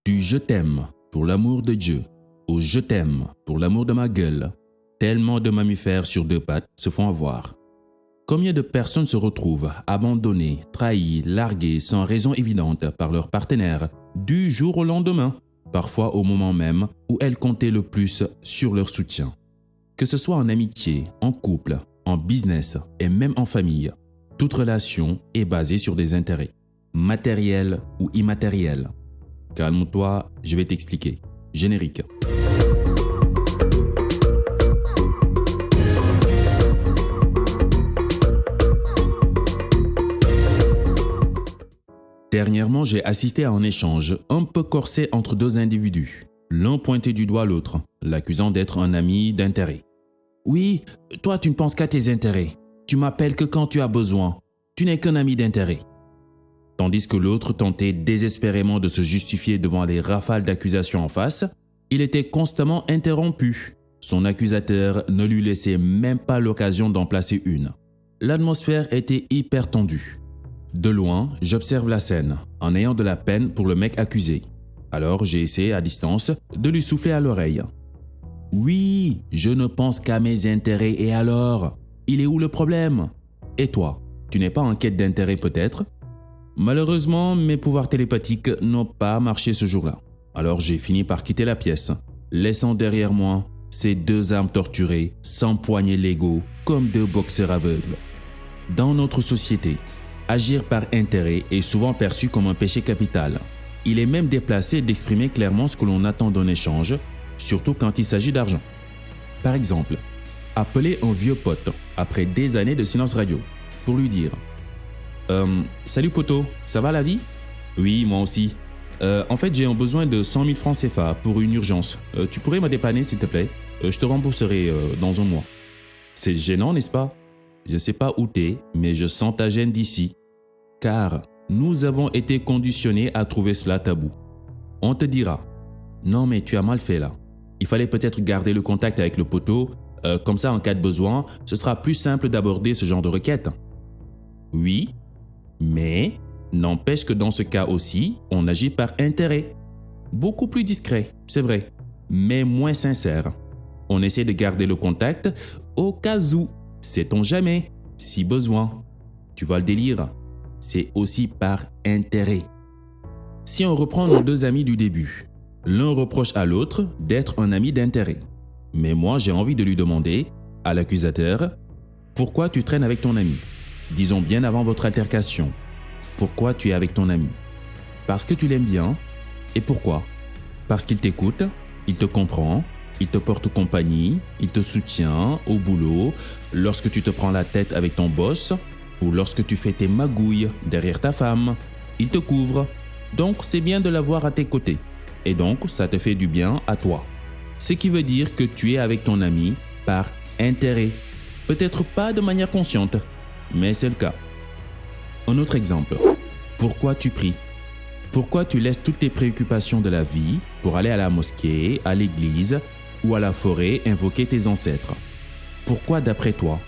Du je t'aime pour l'amour de Dieu au je t'aime pour l'amour de ma gueule, tellement de mammifères sur deux pattes se font avoir. Combien de personnes se retrouvent abandonnées, trahies, larguées sans raison évidente par leur partenaire du jour au lendemain, parfois au moment même où elles comptaient le plus sur leur soutien. Que ce soit en amitié, en couple, en business et même en famille, toute relation est basée sur des intérêts, matériels ou immatériels. Calme-toi, je vais t'expliquer. Générique. Dernièrement, j'ai assisté à un échange un peu corsé entre deux individus. L'un pointait du doigt l'autre, l'accusant d'être un ami d'intérêt. « Oui, toi tu ne penses qu'à tes intérêts. Tu m'appelles que quand tu as besoin. Tu n'es qu'un ami d'intérêt. » Tandis que l'autre tentait désespérément de se justifier devant les rafales d'accusations en face, il était constamment interrompu. Son accusateur ne lui laissait même pas l'occasion d'en placer une. L'atmosphère était hyper tendue. De loin, j'observe la scène, en ayant de la peine pour le mec accusé. Alors j'ai essayé à distance de lui souffler à l'oreille. « Oui, je ne pense qu'à mes intérêts et alors? Il est où le problème? Et toi, tu n'es pas en quête d'intérêt peut-être ?» Malheureusement, mes pouvoirs télépathiques n'ont pas marché ce jour-là. Alors j'ai fini par quitter la pièce, laissant derrière moi ces deux âmes torturées, s'empoigner l'ego comme deux boxeurs aveugles. Dans notre société, agir par intérêt est souvent perçu comme un péché capital. Il est même déplacé d'exprimer clairement ce que l'on attend d'un échange, surtout quand il s'agit d'argent. Par exemple, appeler un vieux pote après des années de silence radio pour lui dire « Salut poto, ça va la vie? Oui, moi aussi. En fait, j'ai un besoin de 100 000 francs CFA pour une urgence. Tu pourrais me dépanner s'il te plaît? Je te rembourserai dans un mois. » C'est gênant, n'est-ce pas? Je ne sais pas où t'es, mais je sens ta gêne d'ici. Car nous avons été conditionnés à trouver cela tabou. On te dira « Non mais tu as mal fait là. Il fallait peut-être garder le contact avec le poteau, comme ça en cas de besoin, ce sera plus simple d'aborder ce genre de requête. » Oui, mais n'empêche que dans ce cas aussi, on agit par intérêt. Beaucoup plus discret, c'est vrai, mais moins sincère. On essaie de garder le contact au cas où, sait-on jamais, si besoin. Tu vois le délire? C'est aussi par intérêt. Si on reprend nos deux amis du début, l'un reproche à l'autre d'être un ami d'intérêt. Mais moi, j'ai envie de lui demander, à l'accusateur, « Pourquoi tu traînes avec ton ami ?» Disons bien avant votre altercation. Pourquoi tu es avec ton ami? Parce que tu l'aimes bien. Et pourquoi? Parce qu'il t'écoute, il te comprend, il te porte compagnie, il te soutient au boulot, lorsque tu te prends la tête avec ton boss ou lorsque tu fais tes magouilles derrière ta femme. Il te couvre. Donc c'est bien de l'avoir à tes côtés. Et donc ça te fait du bien à toi. Ce qui veut dire que tu es avec ton ami par intérêt. Peut-être pas de manière consciente, mais c'est le cas. Un autre exemple. Pourquoi tu pries? Pourquoi tu laisses toutes tes préoccupations de la vie pour aller à la mosquée, à l'église ou à la forêt invoquer tes ancêtres? Pourquoi d'après toi?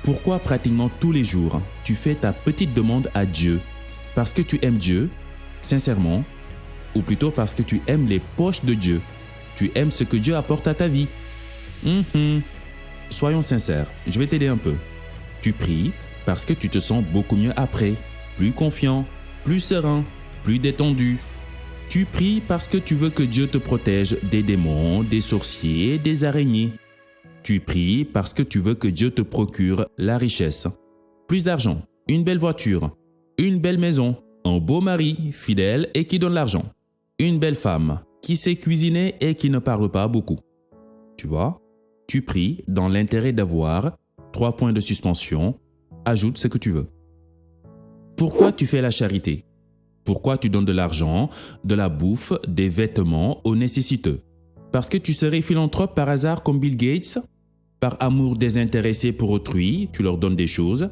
Pourquoi pratiquement tous les jours tu fais ta petite demande à Dieu? Parce que tu aimes Dieu, sincèrement, ou plutôt parce que tu aimes les poches de Dieu? Tu aimes ce que Dieu apporte à ta vie? Soyons sincères, je vais t'aider un peu. Tu pries parce que tu te sens beaucoup mieux après, plus confiant, plus serein, plus détendu. Tu pries parce que tu veux que Dieu te protège des démons, des sorciers, des araignées. Tu pries parce que tu veux que Dieu te procure la richesse, plus d'argent, une belle voiture, une belle maison, un beau mari fidèle et qui donne l'argent, une belle femme qui sait cuisiner et qui ne parle pas beaucoup. Tu vois, tu pries dans l'intérêt d'avoir 3 points de suspension. Ajoute ce que tu veux. Pourquoi tu fais la charité? Pourquoi tu donnes de l'argent, de la bouffe, des vêtements aux nécessiteux? Parce que tu serais philanthrope par hasard comme Bill Gates? Par amour désintéressé pour autrui, tu leur donnes des choses?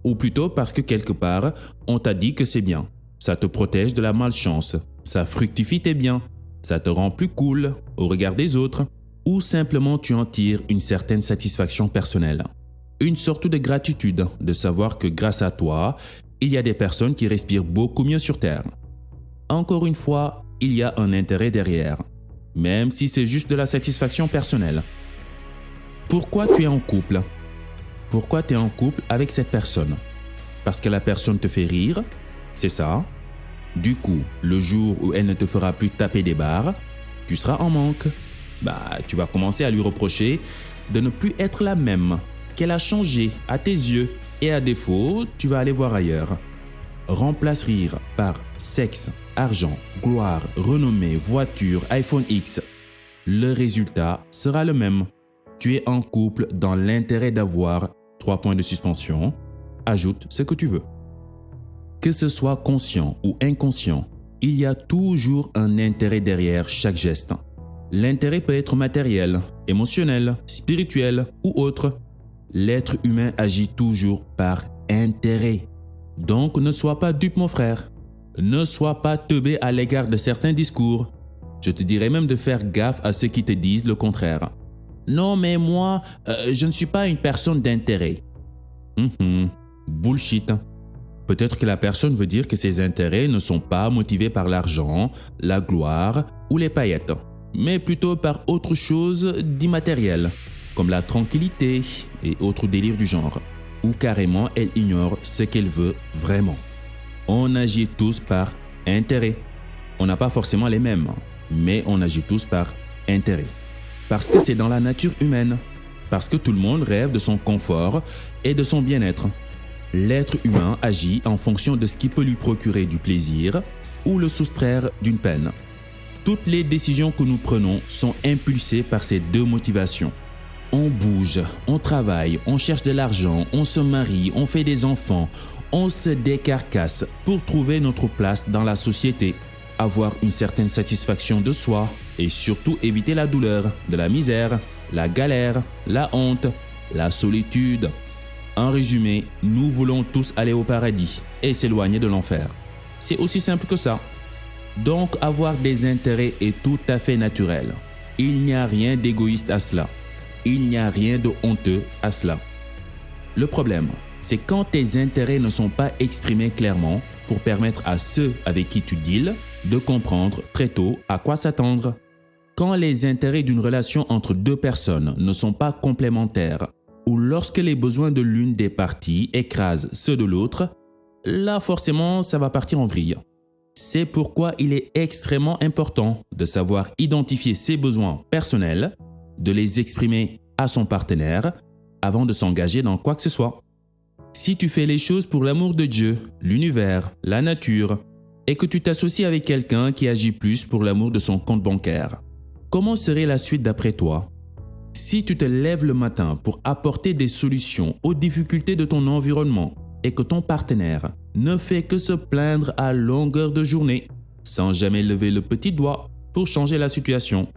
Ou plutôt parce que quelque part, on t'a dit que c'est bien. Ça te protège de la malchance, ça fructifie tes biens, ça te rend plus cool au regard des autres, ou simplement tu en tires une certaine satisfaction personnelle. Une sorte de gratitude de savoir que grâce à toi, il y a des personnes qui respirent beaucoup mieux sur Terre. Encore une fois, il y a un intérêt derrière, même si c'est juste de la satisfaction personnelle. Pourquoi tu es en couple? Pourquoi tu es en couple avec cette personne? Parce que la personne te fait rire? C'est ça? Du coup, le jour où elle ne te fera plus taper des barres, tu seras en manque. Tu vas commencer à lui reprocher de ne plus être la même, qu'elle a changé à tes yeux et à défaut, tu vas aller voir ailleurs. Remplace rire par sexe, argent, gloire, renommée, voiture, iPhone X. Le résultat sera le même. Tu es en couple dans l'intérêt d'avoir 3 points de suspension. Ajoute ce que tu veux. Que ce soit conscient ou inconscient, il y a toujours un intérêt derrière chaque geste. L'intérêt peut être matériel, émotionnel, spirituel ou autre. L'être humain agit toujours par intérêt. Donc ne sois pas dupe mon frère. Ne sois pas teubé à l'égard de certains discours. Je te dirais même de faire gaffe à ceux qui te disent le contraire. Non mais moi, je ne suis pas une personne d'intérêt. Bullshit. Peut-être que la personne veut dire que ses intérêts ne sont pas motivés par l'argent, la gloire ou les paillettes, mais plutôt par autre chose d'immatériel, comme la tranquillité et autres délires du genre, ou carrément elle ignore ce qu'elle veut vraiment. On agit tous par intérêt. On n'a pas forcément les mêmes, mais on agit tous par intérêt. Parce que c'est dans la nature humaine, parce que tout le monde rêve de son confort et de son bien-être. L'être humain agit en fonction de ce qui peut lui procurer du plaisir ou le soustraire d'une peine. Toutes les décisions que nous prenons sont impulsées par ces deux motivations. On bouge, on travaille, on cherche de l'argent, on se marie, on fait des enfants, on se décarcasse pour trouver notre place dans la société, avoir une certaine satisfaction de soi et surtout éviter la douleur, de la misère, la galère, la honte, la solitude. En résumé, nous voulons tous aller au paradis et s'éloigner de l'enfer. C'est aussi simple que ça. Donc avoir des intérêts est tout à fait naturel. Il n'y a rien d'égoïste à cela. Il n'y a rien de honteux à cela. Le problème, c'est quand tes intérêts ne sont pas exprimés clairement pour permettre à ceux avec qui tu deals de comprendre très tôt à quoi s'attendre. Quand les intérêts d'une relation entre deux personnes ne sont pas complémentaires, ou lorsque les besoins de l'une des parties écrasent ceux de l'autre, là forcément ça va partir en vrille. C'est pourquoi il est extrêmement important de savoir identifier ses besoins personnels, de les exprimer à son partenaire avant de s'engager dans quoi que ce soit. Si tu fais les choses pour l'amour de Dieu, l'univers, la nature, et que tu t'associes avec quelqu'un qui agit plus pour l'amour de son compte bancaire, comment serait la suite d'après toi? Si tu te lèves le matin pour apporter des solutions aux difficultés de ton environnement et que ton partenaire ne fait que se plaindre à longueur de journée, sans jamais lever le petit doigt pour changer la situation,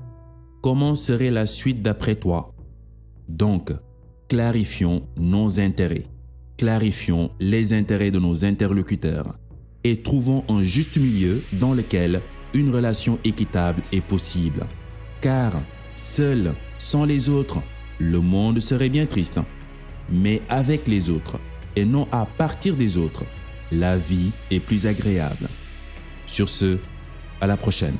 comment serait la suite d'après toi? Donc, clarifions nos intérêts, clarifions les intérêts de nos interlocuteurs et trouvons un juste milieu dans lequel une relation équitable est possible. Car seul, sans les autres, le monde serait bien triste. Mais avec les autres, et non à partir des autres, la vie est plus agréable. Sur ce, à la prochaine.